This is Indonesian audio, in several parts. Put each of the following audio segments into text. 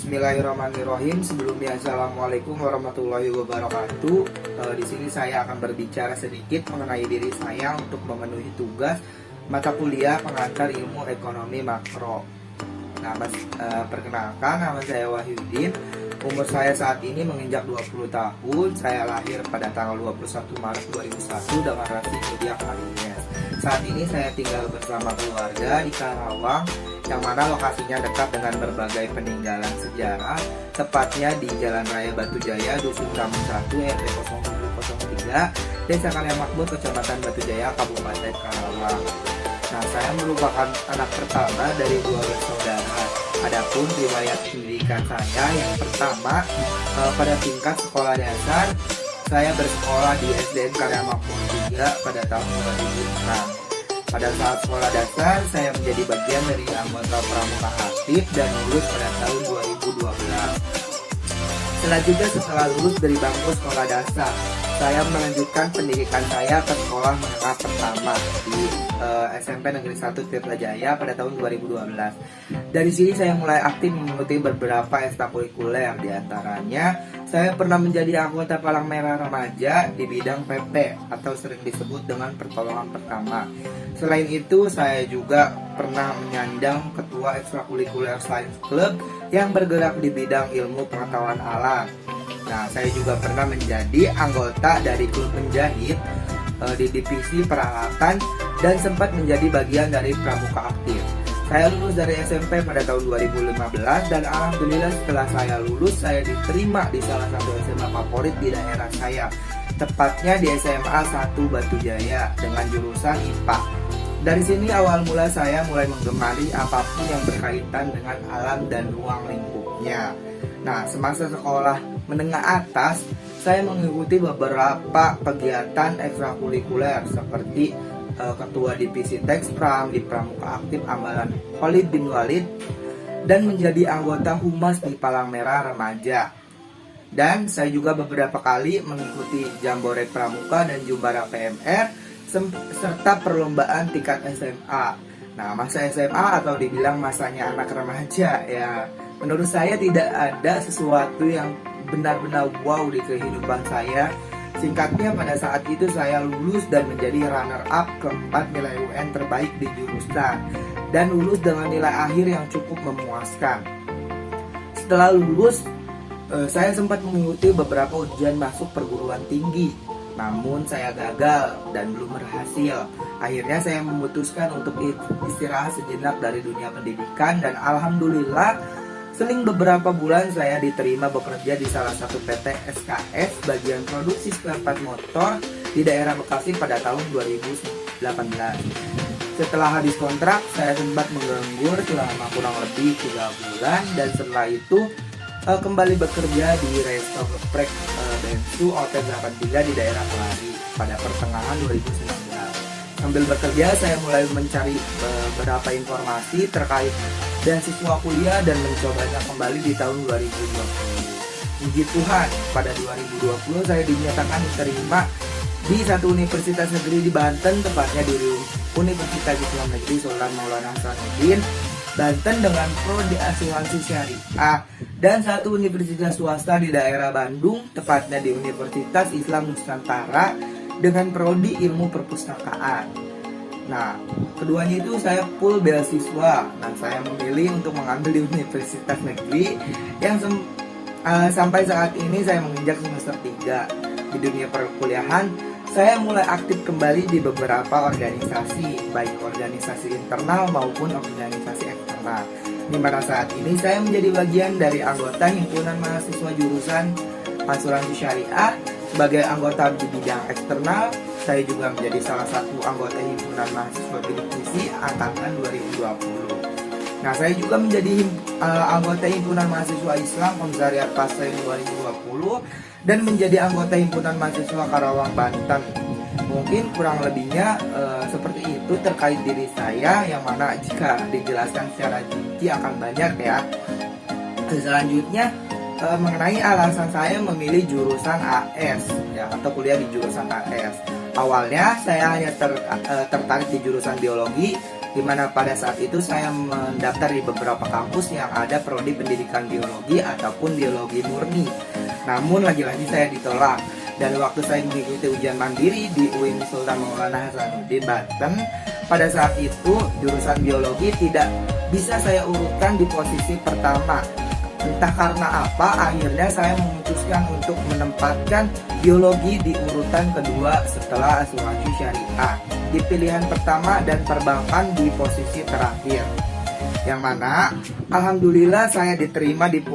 Bismillahirrahmanirrahim. Sebelumnya, assalamualaikum warahmatullahi wabarakatuh. Di sini saya akan berbicara sedikit mengenai diri saya untuk memenuhi tugas mata kuliah pengantar ilmu ekonomi makro. Perkenalkan, nama saya Wahyudin. Umur saya saat ini menginjak 20 tahun. Saya lahir pada tanggal 21 Maret 2001 dengan rasi zodiak Aries. Saat ini saya tinggal bersama keluarga di Karawang, yang mana lokasinya dekat dengan berbagai peninggalan sejarah, tepatnya di Jalan Raya Batu Jaya, Dusun Kampung 1, RT 0703, Desa Karya Makmur, Kecamatan Batu Jaya, Kabupaten Karawang. Saya merupakan anak pertama dari 12 saudara. Adapun riwayat pendidikan saya, yang pertama pada tingkat sekolah dasar, saya bersekolah di SDN Karya Makmur 3 pada tahun 2006. Pada saat sekolah dasar, saya menjadi bagian dari anggota pramuka aktif dan lulus pada tahun 2012. Selanjutnya, setelah lulus dari bangku sekolah dasar, saya melanjutkan pendidikan saya ke sekolah menengah pertama di SMP Negeri 1 Tirtajaya pada tahun 2012. Dari sini saya mulai aktif mengikuti beberapa ekstrakurikuler, diantaranya saya pernah menjadi anggota Palang Merah Remaja di bidang PP atau sering disebut dengan pertolongan pertama. Selain itu, saya juga pernah menyandang ketua ekstrakurikuler Science Club yang bergerak di bidang ilmu pengetahuan alam. Saya juga pernah menjadi anggota dari klub penjahit di divisi peralatan dan sempat menjadi bagian dari pramuka aktif. Saya lulus dari SMP pada tahun 2015 dan alhamdulillah setelah saya lulus, saya diterima di salah satu SMA favorit di daerah saya, tepatnya di SMA 1 Batu Jaya dengan jurusan IPA. Dari sini awal mula saya mulai menggemari apapun yang berkaitan dengan alam dan ruang lingkupnya. Semasa sekolah menengah atas, saya mengikuti beberapa kegiatan ekstrakurikuler seperti ketua divisi Tekspram di Pramuka Aktif Amalan Khalid bin Walid dan menjadi anggota Humas di Palang Merah Remaja. Dan saya juga beberapa kali mengikuti Jambore Pramuka dan Jumbara PMR serta perlombaan tingkat SMA. Masa SMA atau dibilang masanya anak remaja, ya menurut saya tidak ada sesuatu yang benar-benar wow di kehidupan saya. Singkatnya, pada saat itu saya lulus dan menjadi runner up keempat nilai UN terbaik di jurusan dan lulus dengan nilai akhir yang cukup memuaskan. Setelah lulus, saya sempat mengikuti beberapa ujian masuk perguruan tinggi, namun saya gagal dan belum berhasil. Akhirnya saya memutuskan untuk istirahat sejenak dari dunia pendidikan dan alhamdulillah seling beberapa bulan saya diterima bekerja di salah satu PT SKS bagian produksi spare part motor di daerah Bekasi pada tahun 2018. Setelah habis kontrak, saya sempat menganggur selama kurang lebih 3 bulan dan setelah itu kembali bekerja di Resto Geprek Bensu Hotel 83 di daerah Kelari pada pertengahan 2019. Sambil bekerja, saya mulai mencari beberapa informasi terkait beasiswa kuliah dan mencobanya kembali di tahun 2020. Puji Tuhan, pada 2020 saya dinyatakan diterima di satu universitas negeri di Banten, tepatnya di Universitas Islam Negeri Sultan Maulana Hasanuddin, Banten dengan prodi asuransi syariah, dan satu universitas swasta di daerah Bandung, tepatnya di Universitas Islam Nusantara dengan prodi ilmu perpustakaan. Keduanya itu saya full beasiswa. Saya memilih untuk mengambil di universitas negeri yang sampai saat ini saya menginjak semester 3. Di dunia perkuliahan, saya mulai aktif kembali di beberapa organisasi, baik organisasi internal maupun organisasi eksternal. Di mana saat ini saya menjadi bagian dari anggota himpunan mahasiswa jurusan asuransi syariah. Sebagai anggota di bidang eksternal, saya juga menjadi salah satu anggota himpunan mahasiswa divisi angkatan 2020. Saya juga menjadi anggota himpunan mahasiswa Islam Komisariat Pasai 2020 dan menjadi anggota himpunan mahasiswa Karawang Banten. Mungkin kurang lebihnya seperti itu terkait diri saya, yang mana jika dijelaskan secara rinci akan banyak ya. Selanjutnya, mengenai alasan saya memilih jurusan AS atau kuliah di jurusan AS. Awalnya saya hanya tertarik di jurusan biologi Dimana pada saat itu saya mendaftar di beberapa kampus yang ada prodi pendidikan biologi ataupun biologi murni. Namun lagi-lagi saya ditolak. Dan waktu saya mengikuti ujian mandiri di UIN Sultan Maulana Hasanuddin Banten, pada saat itu jurusan biologi tidak bisa saya urutkan di posisi pertama. Entah karena apa, akhirnya saya memutuskan untuk menempatkan biologi di urutan kedua setelah asuransi syariah, di pilihan pertama, dan perbankan di posisi terakhir. Yang mana alhamdulillah saya diterima di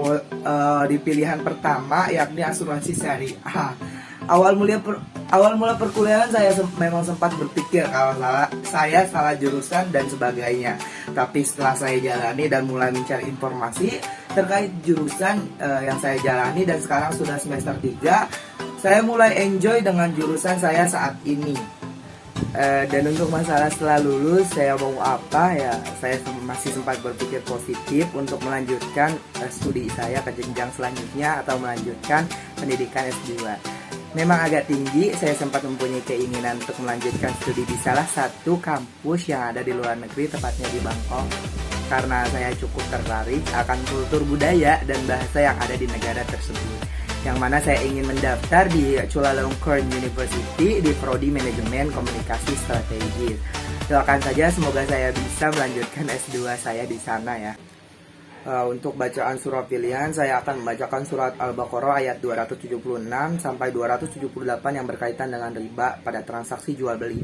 pilihan pertama, yakni asuransi syariah. Awal mula perkuliahan saya memang sempat berpikir kalau saya salah jurusan dan sebagainya. Tapi setelah saya jalani dan mulai mencari informasi terkait jurusan yang saya jalani, dan sekarang sudah semester 3, saya mulai enjoy dengan jurusan saya saat ini. Dan untuk masalah setelah lulus saya mau apa ya, saya masih sempat berpikir positif untuk melanjutkan studi saya ke jenjang selanjutnya atau melanjutkan pendidikan S2. Memang agak tinggi, saya sempat mempunyai keinginan untuk melanjutkan studi di salah satu kampus yang ada di luar negeri, tepatnya di Bangkok. Karena saya cukup tertarik akan kultur budaya dan bahasa yang ada di negara tersebut. Yang mana saya ingin mendaftar di Chulalongkorn University di Prodi Manajemen Komunikasi Strategis. Doakan saja semoga saya bisa melanjutkan S2 saya di sana ya. Untuk bacaan surat pilihan, saya akan membacakan surat Al-Baqarah ayat 276 sampai 278 yang berkaitan dengan riba pada transaksi jual beli.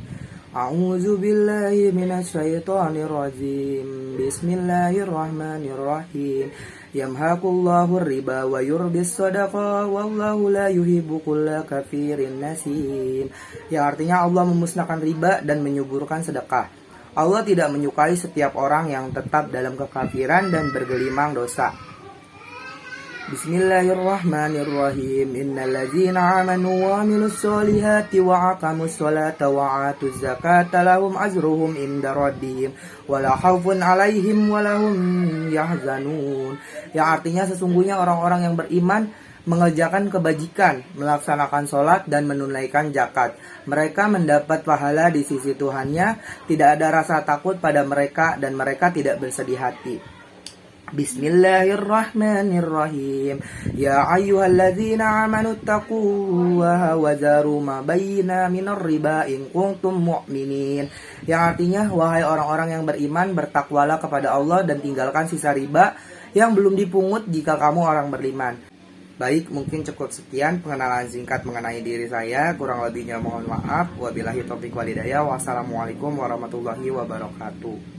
A'udzubillahi minasyaitonirrajim. Bismillahirrahmanirrahim. Yamhaqullahu riba wa yurbis shadaqah wallahu la yuhibbu kulla kafirin nasim. Yang artinya Allah memusnahkan riba dan menyuburkan sedekah. Allah tidak menyukai setiap orang yang tetap dalam kekafiran dan bergelimang dosa. Bismillahirrahmanirrahim. Innalladzina amanu wa amilus solihati wa aqamus sholata wa atuz zakata lahum ajruhum inda rabbihim wala khaufun alaihim walahum yahzanun. Yang artinya sesungguhnya orang-orang yang beriman mengerjakan kebajikan, melaksanakan sholat dan menunaikan zakat. Mereka mendapat pahala di sisi Tuhannya, tidak ada rasa takut pada mereka dan mereka tidak bersedih hati. Bismillahirrahmanirrahim. Ya ayyuhalladzina amanu taqullaha wa zaru ma bayyana minar riba in kuntum mu'minin. Yang artinya, wahai orang-orang yang beriman, bertakwalah kepada Allah dan tinggalkan sisa riba yang belum dipungut jika kamu orang beriman. Baik, mungkin cukup sekian pengenalan singkat mengenai diri saya. Kurang lebihnya mohon maaf. Wabillahi taufiq wal hidayah. Wassalamualaikum warahmatullahi wabarakatuh.